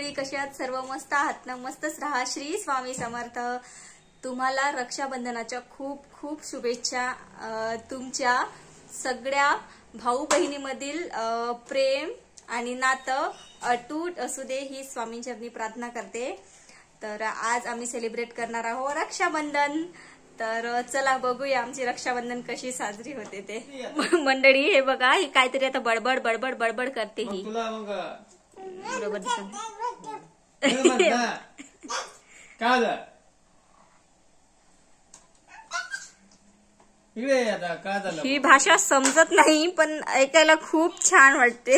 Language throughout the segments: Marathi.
मंडळी, कशी आहात? सर्व मस्त आहात ना? मस्तच राहा. श्री स्वामी समर्थ. तुम्हाला रक्षाबंधनाच्या खूप खूप शुभेच्छा. तुमच्या सगळ्या भाऊ बहिणीमधील प्रेम आणि नातं अटूट असू दे ही स्वामींचरणी प्रार्थना करते. तर आज आम्ही सेलिब्रेट करणार आहोत रक्षाबंधन. तर चला बघूया आमची रक्षाबंधन कशी साजरी होते ते. मंडळी हे बघा, ही काहीतरी आता बडबड बडबड बडबड करते. ही बरोबर ही भाषा समजत नाही पण ऐकायला खूप छान वाटते.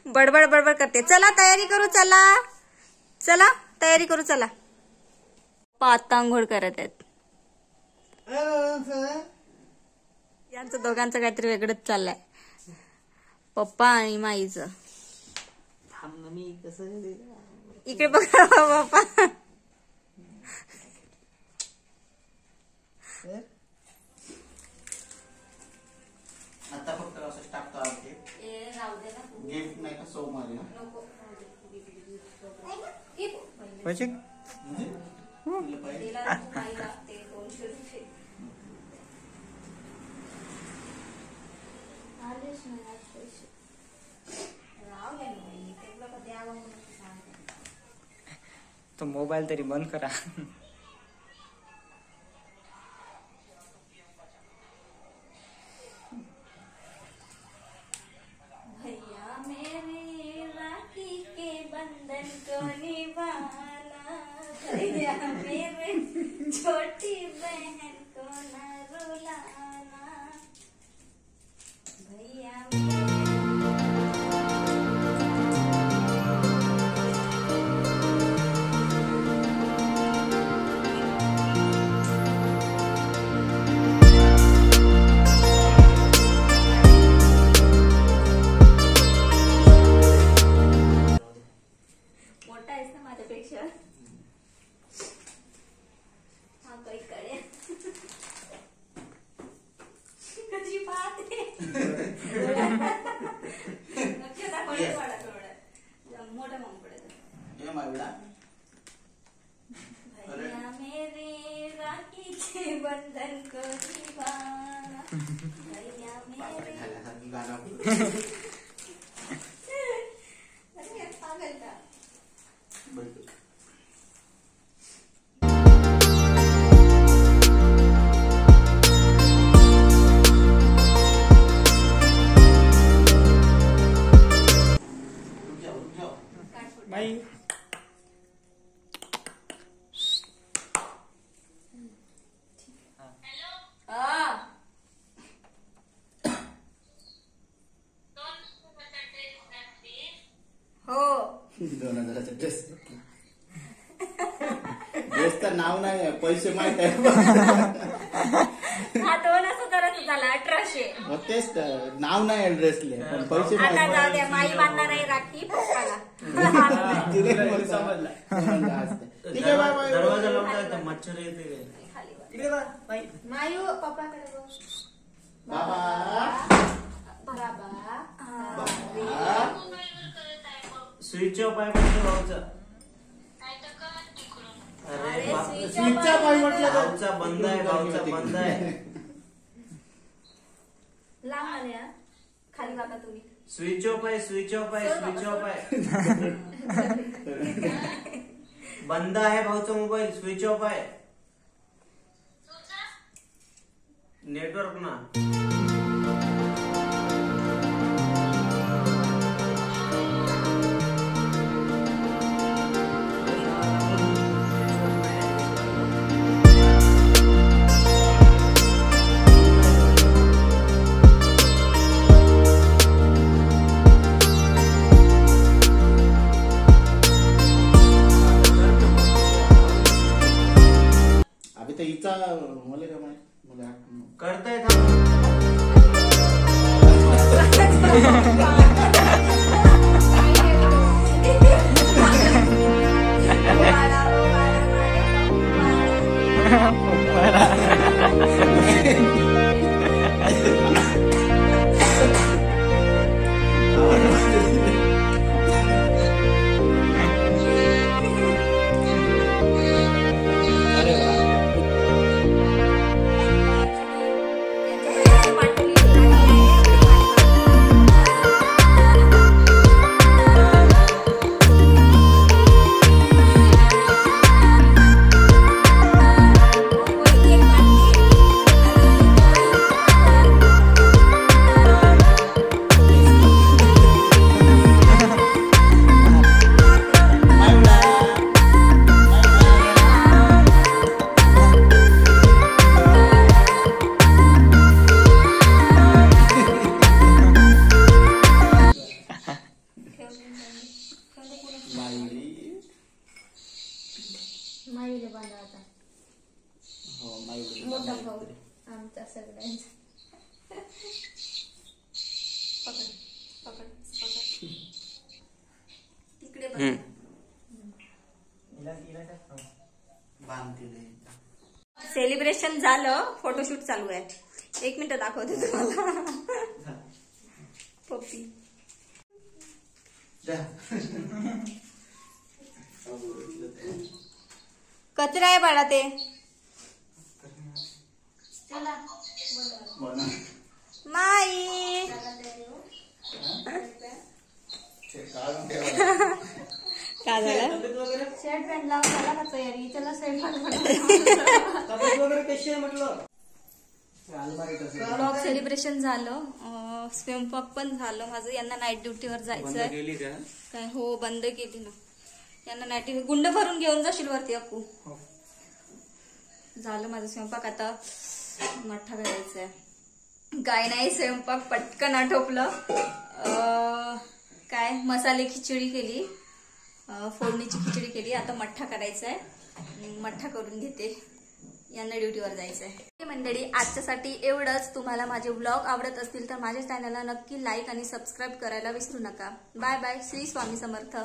बडबड बडबड करते. चला तयारी करू, चला चला तयारी करू, चला. आता आंघोळ करत आहेत. यांचं दोघांचं काहीतरी वेगळंच चाललंय, पप्पा आणि माईचं. इकडे बघा पप्पा. आता फक्त असं टाकतो आरती. गिफ्ट नाही का सोमवारी ना? पैसे तो मोबाईल तरी बंद करा. भैया मेरे राखी के बंधन को निभाना, भैया मेरे छोटी बहन को न रुलाना, भैया मेरे राखी के बंधन को निभाना, भैया मेरे पागल का. बाई हो 2000चा ड्रेस. ड्रेसचं नाव नाही, पैसे माहित आहे. हा 2000चा झाला. 1800. तेच तर नाव नाही ड्रेसले पण पैसे आता माहित. जाऊ द्या, माई बांधणार आहे राखी पप्पाला. समजला. ठीक आहे बाय बाय. दरवाजा लावला मच्छर येते. मायू पप्पाकडे बघ. बाबा स्विच ऑफ आहे म्हटलं भाऊचा. अरे स्विच ऑफ आहे म्हटलं. भाऊचा बंद आहे, भाऊचा बंद आहे. लांब आल्या खाली बघा तुम्ही. स्विच ऑफ आहे, स्विच ऑफ आहे, स्विच ऑफ आहे. बंद आहे भाऊचा मोबाईल, स्विच ऑफ आहे. नेटवर्क ना. अभी तर हिचा मला काय माहित. मला करताय सगळ्यांचं. पकड पकड पकड तिकडे बघ. सेलिब्रेशन झालं, फोटोशूट चालू आहे. 1 मिनिट दाखवते तुम्हाला. पप्पी कचरा आहे बाळा ते. माई काय झालं? शर्ट पॅन्ट लावून झाला का तयारी? चला ब्लॉग सेलिब्रेशन झालं, स्वयंपाक पण झालं माझं. यांना नाईट ड्युटीवर जायचंय. काय हो, बंद केली ना. यांना नाईट गुंड भरून घेऊन जाशील वरती अक्कू. झालं माझं स्वयंपाक. आता मठ्ठा करायचंय. काय नाही, स्वयंपाक पटकन आटोपलं. काय मसाले खिचडी केली, फोडणीची खिचडी केली. आता मठ्ठा करायचा आहे. मठ्ठा करून घेते, यांना ड्युटीवर जायचंय. मंडळी, आजच्यासाठी एवढंच. तुम्हाला माझे व्लॉग आवडत असतील तर माझ्या चॅनलला नक्की लाईक आणि सबस्क्राईब करायला विसरू नका. Bye bye. श्री स्वामी समर्थ.